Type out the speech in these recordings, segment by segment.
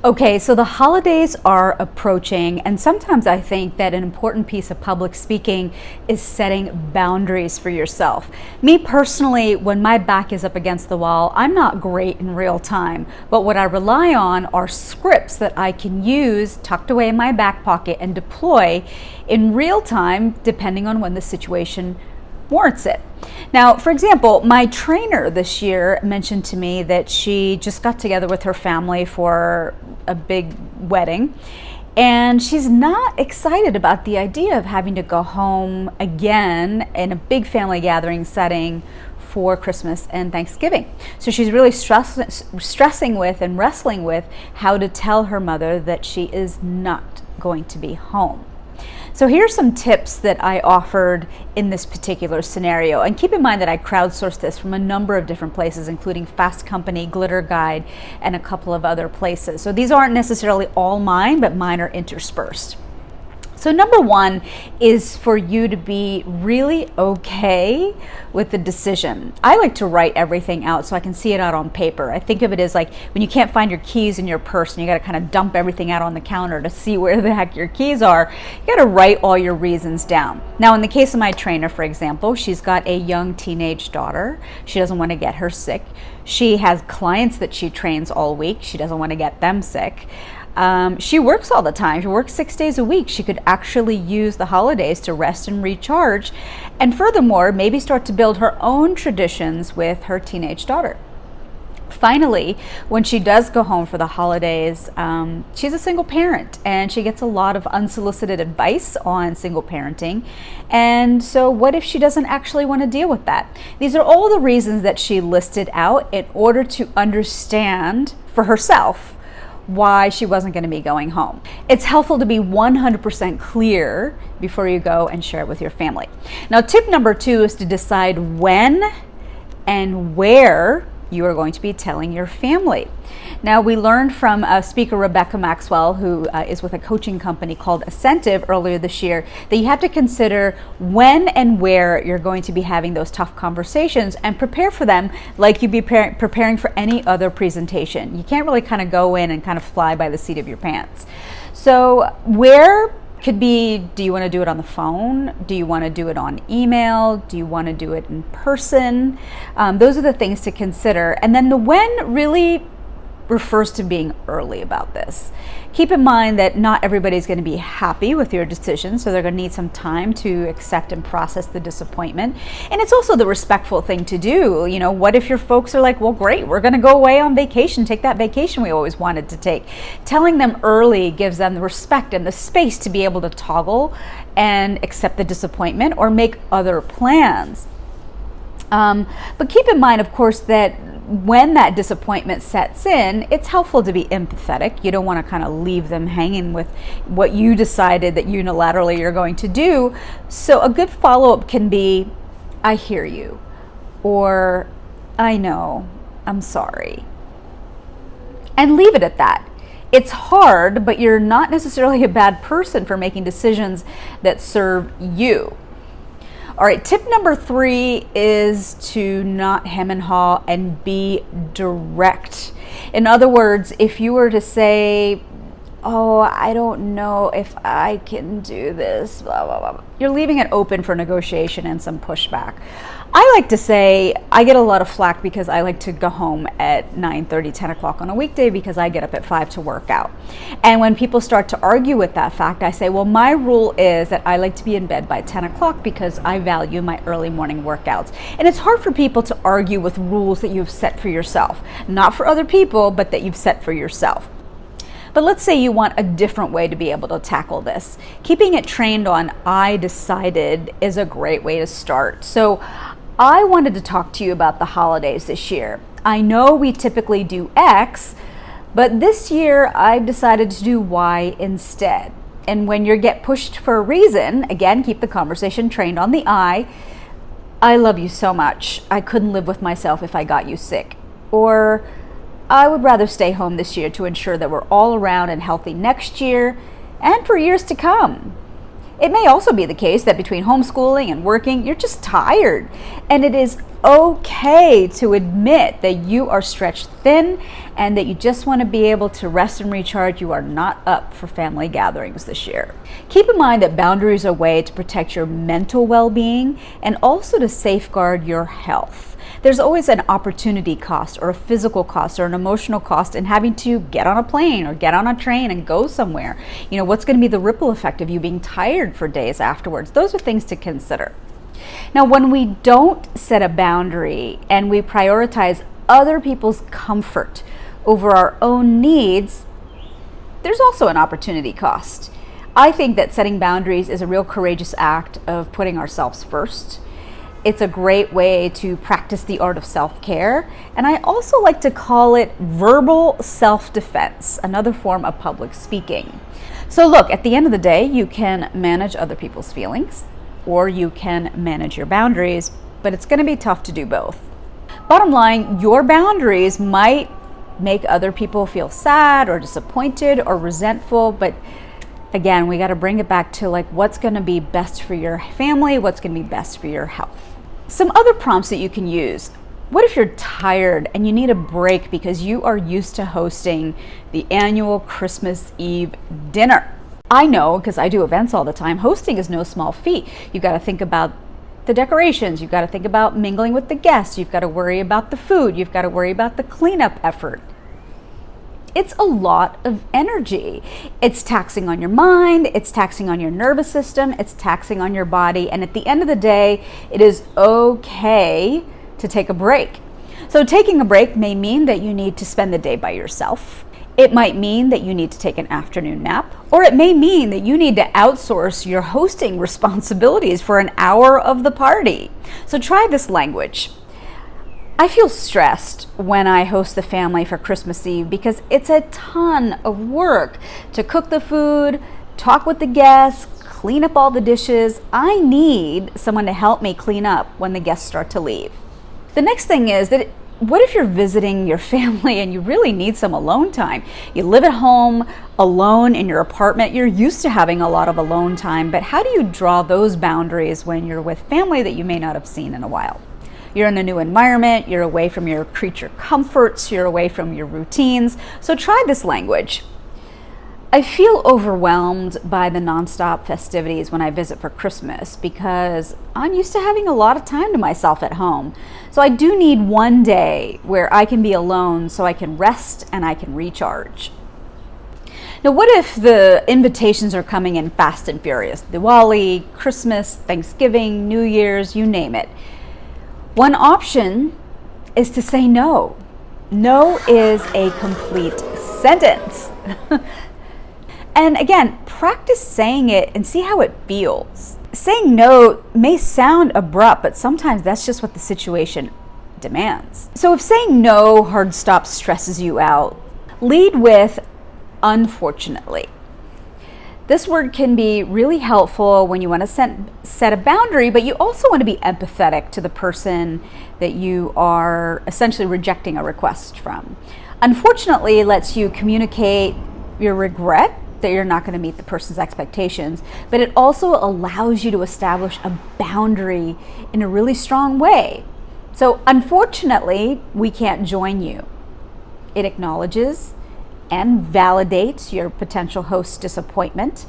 Okay, so the holidays are approaching, and sometimes I think that an important piece of public speaking is setting boundaries for yourself. Me personally, when my back is up against the wall, I'm not great in real time, but what I rely on are scripts that I can use tucked away in my back pocket and deploy in real time, depending on when the situation warrants it. Now, for example, my trainer this year mentioned to me that she just got together with her family for a big wedding, and she's not excited about the idea of having to go home again in a big family gathering setting for Christmas and Thanksgiving. So she's really stressing with and wrestling with how to tell her mother that she is not going to be home. So here's some tips that I offered in this particular scenario. And keep in mind that I crowdsourced this from a number of different places, including Fast Company, Glitter Guide, and a couple of other places. So these aren't necessarily all mine, but mine are interspersed. So number one is for you to be really okay with the decision. I like to write everything out so I can see it out on paper. I think of it as like when you can't find your keys in your purse and you got to kind of dump everything out on the counter to see where the heck your keys are. You got to write all your reasons down. Now, in the case of my trainer, for example, she's got a young teenage daughter. She doesn't want to get her sick. She has clients that she trains all week. She doesn't want to get them sick. She works all the time. She works 6 days a week. She could actually use the holidays to rest and recharge, and furthermore, maybe start to build her own traditions with her teenage daughter. Finally, when she does go home for the holidays, she's a single parent, and she gets a lot of unsolicited advice on single parenting. And so what if she doesn't actually want to deal with that? These are all the reasons that she listed out in order to understand for herself why she wasn't going to be going home. It's helpful to be 100% clear before you go and share it with your family. Now, tip number 2 is to decide when and where you are going to be telling your family. Now, we learned from speaker Rebecca Maxwell, who is with a coaching company called Asserting earlier this year, that you have to consider when and where you're going to be having those tough conversations and prepare for them like you'd be preparing for any other presentation. You can't really kind of go in and kind of fly by the seat of your pants. So where could be, do you want to do it on the phone? Do you want to do it on email? Do you want to do it in person? Those are the things to consider. And then the when really refers to being early about this. Keep in mind that not everybody's going to be happy with your decision, so they're going to need some time to accept and process the disappointment. And it's also the respectful thing to do. You know, what if your folks are like, well, great, we're going to go away on vacation, take that vacation we always wanted to take. Telling them early gives them the respect and the space to be able to toggle and accept the disappointment or make other plans. But keep in mind, of course, that when that disappointment sets in, it's helpful to be empathetic. You don't want to kind of leave them hanging with what you decided that unilaterally you're going to do. So a good follow-up can be, I hear you, or I know, I'm sorry. And leave it at that. It's hard, but you're not necessarily a bad person for making decisions that serve you. All right, tip number 3 is to not hem and haw and be direct. In other words, if you were to say, oh, I don't know if I can do this, blah, blah, blah, you're leaving it open for negotiation and some pushback. I like to say, I get a lot of flack because I like to go home at 9:30, 10 o'clock on a weekday because I get up at 5 to work out. And when people start to argue with that fact, I say, well, my rule is that I like to be in bed by 10 o'clock because I value my early morning workouts. And it's hard for people to argue with rules that you've set for yourself, not for other people, but that you've set for yourself. But let's say you want a different way to be able to tackle this. Keeping it trained on I decided is a great way to start. So I wanted to talk to you about the holidays this year. I know we typically do X, but this year I've decided to do Y instead. And when you get pushed for a reason, again, keep the conversation trained on the I love you so much. I couldn't live with myself if I got you sick. Or I would rather stay home this year to ensure that we're all around and healthy next year and for years to come. It may also be the case that between homeschooling and working, you're just tired. And it is okay to admit that you are stretched thin and that you just want to be able to rest and recharge. You are not up for family gatherings this year. Keep in mind that boundaries are a way to protect your mental well-being and also to safeguard your health. There's always an opportunity cost or a physical cost or an emotional cost in having to get on a plane or get on a train and go somewhere. What's going to be the ripple effect of you being tired for days afterwards? Those are things to consider. Now, when we don't set a boundary and we prioritize other people's comfort over our own needs, there's also an opportunity cost. I think that setting boundaries is a real courageous act of putting ourselves first. It's a great way to practice the art of self-care, and I also like to call it verbal self-defense, another form of public speaking. So look, at the end of the day, you can manage other people's feelings, or you can manage your boundaries, but it's going to be tough to do both. Bottom line, your boundaries might make other people feel sad or disappointed or resentful, but again, we got to bring it back to what's going to be best for your family, what's going to be best for your health. Some other prompts that you can use. What if you're tired and you need a break because you are used to hosting the annual Christmas Eve dinner? I know, because I do events all the time, hosting is no small feat. You've got to think about the decorations, you've got to think about mingling with the guests, you've got to worry about the food, you've got to worry about the cleanup effort. It's a lot of energy. It's taxing on your mind, it's taxing on your nervous system, it's taxing on your body, and at the end of the day, it is okay to take a break. So taking a break may mean that you need to spend the day by yourself. It might mean that you need to take an afternoon nap, or it may mean that you need to outsource your hosting responsibilities for an hour of the party. So try this language. I feel stressed when I host the family for Christmas Eve because it's a ton of work to cook the food, talk with the guests, clean up all the dishes. I need someone to help me clean up when the guests start to leave. The next thing is that what if you're visiting your family and you really need some alone time? You live at home alone in your apartment. You're used to having a lot of alone time, but how do you draw those boundaries when you're with family that you may not have seen in a while? You're in a new environment, you're away from your creature comforts, you're away from your routines. So try this language. I feel overwhelmed by the nonstop festivities when I visit for Christmas because I'm used to having a lot of time to myself at home. So I do need one day where I can be alone so I can rest and I can recharge. Now, what if the invitations are coming in fast and furious? Diwali, Christmas, Thanksgiving, New Year's, you name it. One option is to say no. No is a complete sentence. And again, practice saying it and see how it feels. Saying no may sound abrupt, but sometimes that's just what the situation demands. So if saying no hard stop stresses you out, lead with unfortunately. This word can be really helpful when you want to set a boundary, but you also want to be empathetic to the person that you are essentially rejecting a request from. Unfortunately, lets you communicate your regret that you're not going to meet the person's expectations, but it also allows you to establish a boundary in a really strong way. So unfortunately, we can't join you. It acknowledges and validates your potential host's disappointment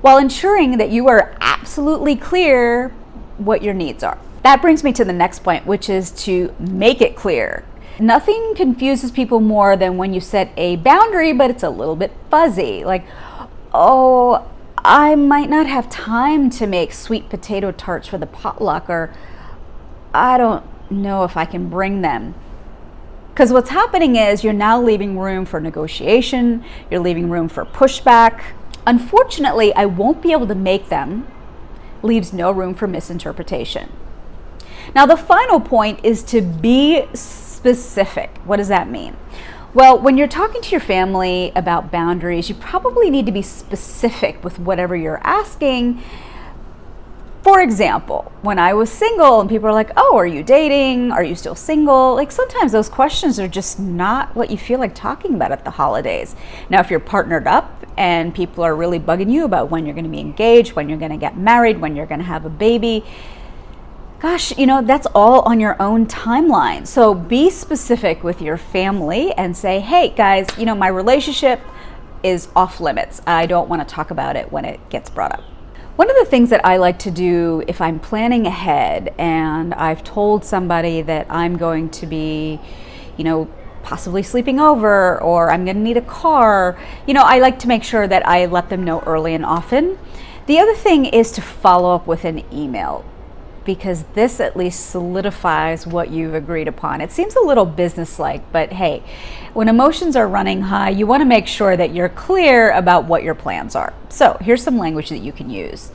while ensuring that you are absolutely clear what your needs are. That brings me to the next point, which is to make it clear. Nothing confuses people more than when you set a boundary, but it's a little bit fuzzy. Like, oh, I might not have time to make sweet potato tarts for the potluck, or I don't know if I can bring them. Because what's happening is you're now leaving room for negotiation, you're leaving room for pushback. Unfortunately, I won't be able to make them leaves no room for misinterpretation. Now, the final point is to be specific. What does that mean? Well, when you're talking to your family about boundaries, you probably need to be specific with whatever you're asking. For example, when I was single and people are like, oh, are you dating? Are you still single? Like sometimes those questions are just not what you feel like talking about at the holidays. Now, if you're partnered up and people are really bugging you about when you're going to be engaged, when you're going to get married, when you're going to have a baby, Gosh, that's all on your own timeline. So be specific with your family and say, hey guys, my relationship is off limits. I don't want to talk about it when it gets brought up. One of the things that I like to do if I'm planning ahead and I've told somebody that I'm going to be, possibly sleeping over, or I'm going to need a car, I like to make sure that I let them know early and often. The other thing is to follow up with an email, because this at least solidifies what you've agreed upon. It seems a little businesslike, but hey, when emotions are running high, you want to make sure that you're clear about what your plans are. So here's some language that you can use.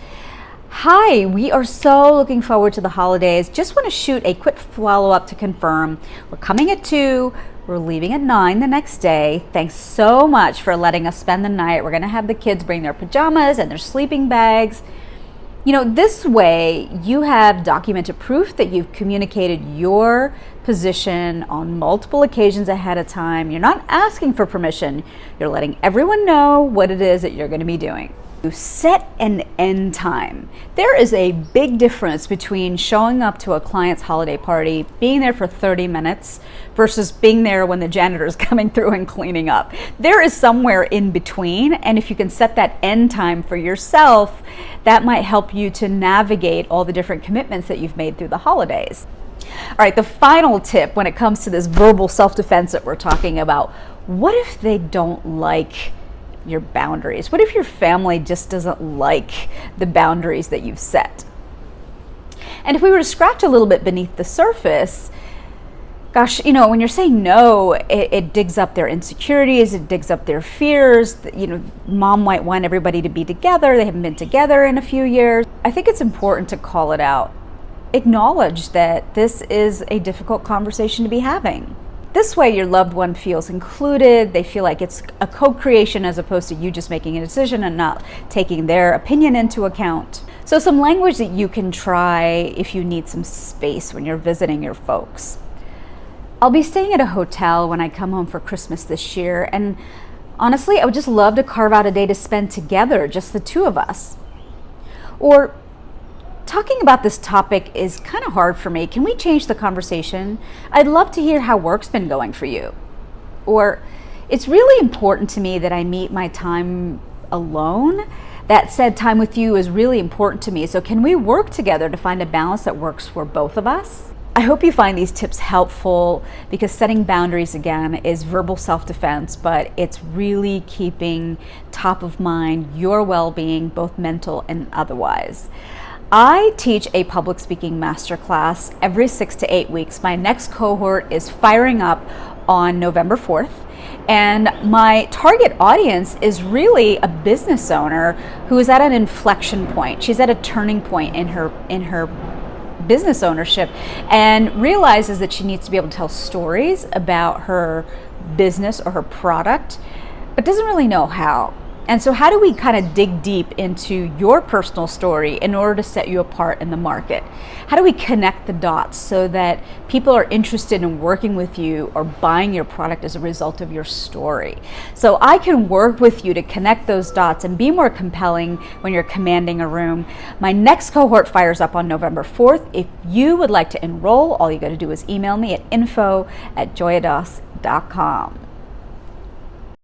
Hi, we are so looking forward to the holidays. Just want to shoot a quick follow-up to confirm. We're coming at 2, we're leaving at 9 the next day. Thanks so much for letting us spend the night. We're going to have the kids bring their pajamas and their sleeping bags. This way you have documented proof that you've communicated your position on multiple occasions ahead of time. You're not asking for permission. You're letting everyone know what it is that you're going to be doing. You set an end time. There is a big difference between showing up to a client's holiday party, being there for 30 minutes, versus being there when the janitor is coming through and cleaning up. There is somewhere in between, and if you can set that end time for yourself, that might help you to navigate all the different commitments that you've made through the holidays. All right, the final tip when it comes to this verbal self-defense that we're talking about, what if they don't like your boundaries? What if your family just doesn't like the boundaries that you've set? And if we were to scratch a little bit beneath the surface, gosh, when you're saying no, it digs up their insecurities, it digs up their fears. Mom might want everybody to be together. They haven't been together in a few years. I think it's important to call it out. Acknowledge that this is a difficult conversation to be having. This way your loved one feels included. They feel like it's a co-creation as opposed to you just making a decision and not taking their opinion into account. So some language that you can try if you need some space when you're visiting your folks. I'll be staying at a hotel when I come home for Christmas this year, and honestly, I would just love to carve out a day to spend together, just the two of us. Or, talking about this topic is kind of hard for me. Can we change the conversation? I'd love to hear how work's been going for you. Or, it's really important to me that I meet my time alone. That said, time with you is really important to me. So can we work together to find a balance that works for both of us? I hope you find these tips helpful, because setting boundaries, again, is verbal self-defense, but it's really keeping top of mind your well-being, both mental and otherwise. I teach a public speaking masterclass every 6 to 8 weeks. My next cohort is firing up on November 4th. And my target audience is really a business owner who is at an inflection point. She's at a turning point in her business ownership and realizes that she needs to be able to tell stories about her business or her product, but doesn't really know how. And so how do we kind of dig deep into your personal story in order to set you apart in the market? How do we connect the dots so that people are interested in working with you or buying your product as a result of your story? So I can work with you to connect those dots and be more compelling when you're commanding a room. My next cohort fires up on November 4th. If you would like to enroll, all you got to do is email me at info@joyadas.com.